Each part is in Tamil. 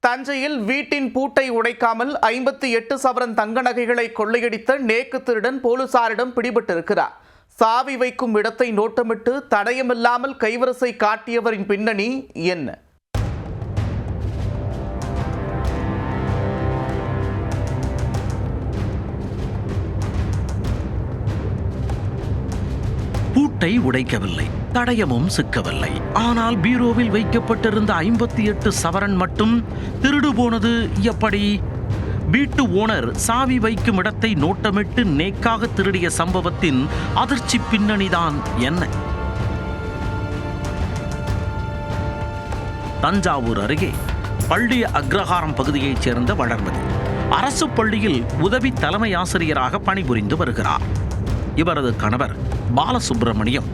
தஞ்சையில் வீட்டின் பூட்டை உடைக்காமல் 58 சவரன் தங்க நகைகளை கொள்ளையடித்த நேக்கு திருடன் போலீசாரிடம் பிடிபட்டிருக்கிறார். சாவி வைக்கும் இடத்தை நோட்டமிட்டு தடயமில்லாமல் கைவரிசை காட்டியவரின் பின்னணி என்ன? பூட்டை உடைக்கவில்லை, தடயமும் சிக்கவில்லை. ஆனால் பீரோவில் வைக்கப்பட்டிருந்த 58 சவரன் மட்டும் திருடு போனது எப்படி? வீட்டு ஓனர் சாவி வைக்கும் இடத்தை நோட்டமிட்டு நேக்காக திருடிய சம்பவத்தின் அதிர்ச்சி பின்னணிதான் என்ன? தஞ்சாவூர் அருகே பள்ளி அக்ரஹாரம் பகுதியைச் சேர்ந்த வளர்மதி அரசு பள்ளியில் உதவி தலைமை ஆசிரியராக பணிபுரிந்து வருகிறார். இவரது கணவர் பாலசுப்பிரமணியம்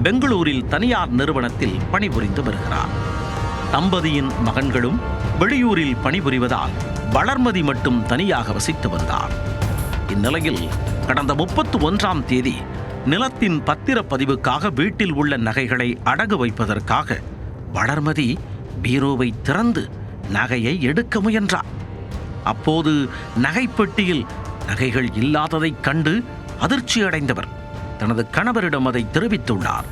பெங்களூரில் தனியார் நிறுவனத்தில் பணிபுரிந்து வருகிறார். தம்பதியின் மகன்களும் வெளியூரில் பணிபுரிவதால் வளர்மதி மட்டும் தனியாக வசித்து வந்தார். இந்நிலையில் கடந்த 31ஆம் தேதி நிலத்தின் பத்திரப்பதிவுக்காக வீட்டில் உள்ள நகைகளை அடகு வைப்பதற்காக வளர்மதி பீரோவை திறந்து நகையை எடுக்க முயன்றார். அப்போது நகைப்பெட்டியில் நகைகள் இல்லாததைக் கண்டு அதிர்ச்சி அடைந்தவர் தனது கணவரிடம் அதை தெரிவித்துள்ளார்.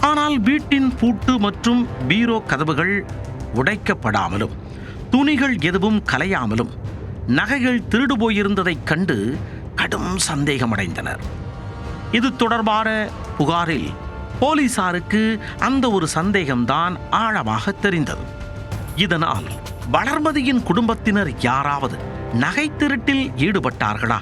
ஆனால் வீட்டின் பூட்டு மற்றும் பீரோ கதவுகள் உடைக்கப்படாமலும் துணிகள் எதுவும் கலையாமலும் நகைகள் திருடு போயிருந்ததைக் கண்டு கடும் சந்தேகமடைந்தனர். இது தொடர்பான புகாரில் போலீசாருக்கு அந்த ஒரு சந்தேகம்தான் ஆழமாக தெரிந்தது. இதனால் வளர்மதியின் குடும்பத்தினர் யாராவது நகை திருட்டில் ஈடுபட்டார்களா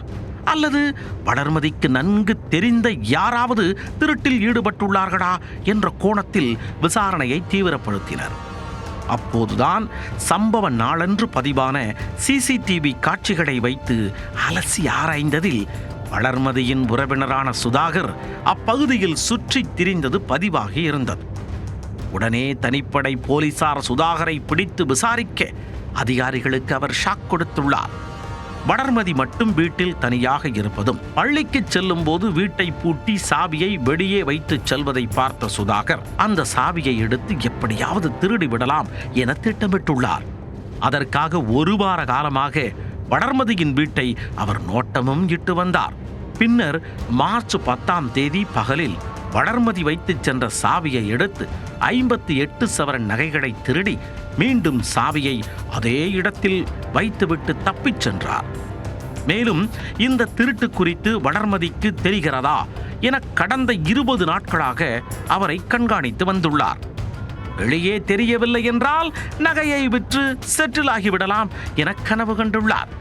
அல்லது வளர்மதிக்கு நன்கு தெரிந்த யாராவது திருட்டில் ஈடுபட்டுள்ளார்களா என்ற கோணத்தில் விசாரணையை தீவிரப்படுத்தினர். அப்போதுதான் சம்பவ நாளன்று பதிவான சிசிடிவி காட்சிகளை வைத்து அலசி ஆராய்ந்ததில் வளர்மதியின் உறவினரான சுதாகர் அப்பகுதியில் சுற்றி திரிந்தது பதிவாகி இருந்தது. உடனே தனிப்படை போலீசார் சுதாகரை பிடித்து விசாரிக்க அதிகாரிகளுக்கு அவர் ஷாக் கொடுத்துள்ளார். வளர்மதி மட்டும் வீட்டில் தனியாக இருப்பதும் பள்ளிக்கு செல்லும் போது வீட்டை பூட்டி சாவியை வெளியே வைத்து செல்வதை பார்த்த சுதாகர் அந்த சாவியை எடுத்து எப்படியாவது திருடி விடலாம் என திட்டமிட்டுள்ளார். அதற்காக 1 வார காலமாக வளர்மதியின் வீட்டை அவர் நோட்டமும் இட்டு வந்தார். பின்னர் மார்ச் 10ஆம் தேதி பகலில் வளர்மதி வைத்து சென்ற சாவியை எடுத்து 58 சவரன் நகைகளை திருடி மீண்டும் சாவியை அதே இடத்தில் வைத்துவிட்டு தப்பிச் சென்றார். மேலும் இந்த திருட்டு குறித்து வளர்மதிக்கு தெரிகிறதா என கடந்த 20 நாட்களாக அவரை கண்காணித்து வந்துள்ளார். வெளியே தெரியவில்லை என்றால் நகையை விற்று செட்டில் ஆகிவிடலாம் என கனவு கண்டுள்ளார்.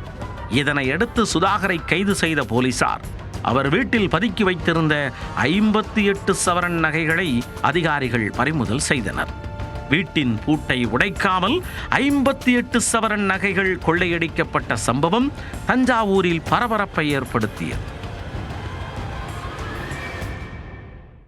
இதனையடுத்து சுதாகரை கைது செய்த போலீசார் அவர் வீட்டில் பதுக்கி வைத்திருந்த 58 சவரன் நகைகளை அதிகாரிகள் பறிமுதல் செய்தனர். வீட்டின் பூட்டை உடைக்காமல் 58 சவரன் நகைகள் கொள்ளையடிக்கப்பட்ட சம்பவம் தஞ்சாவூரில் பரபரப்பை ஏற்படுத்தியது.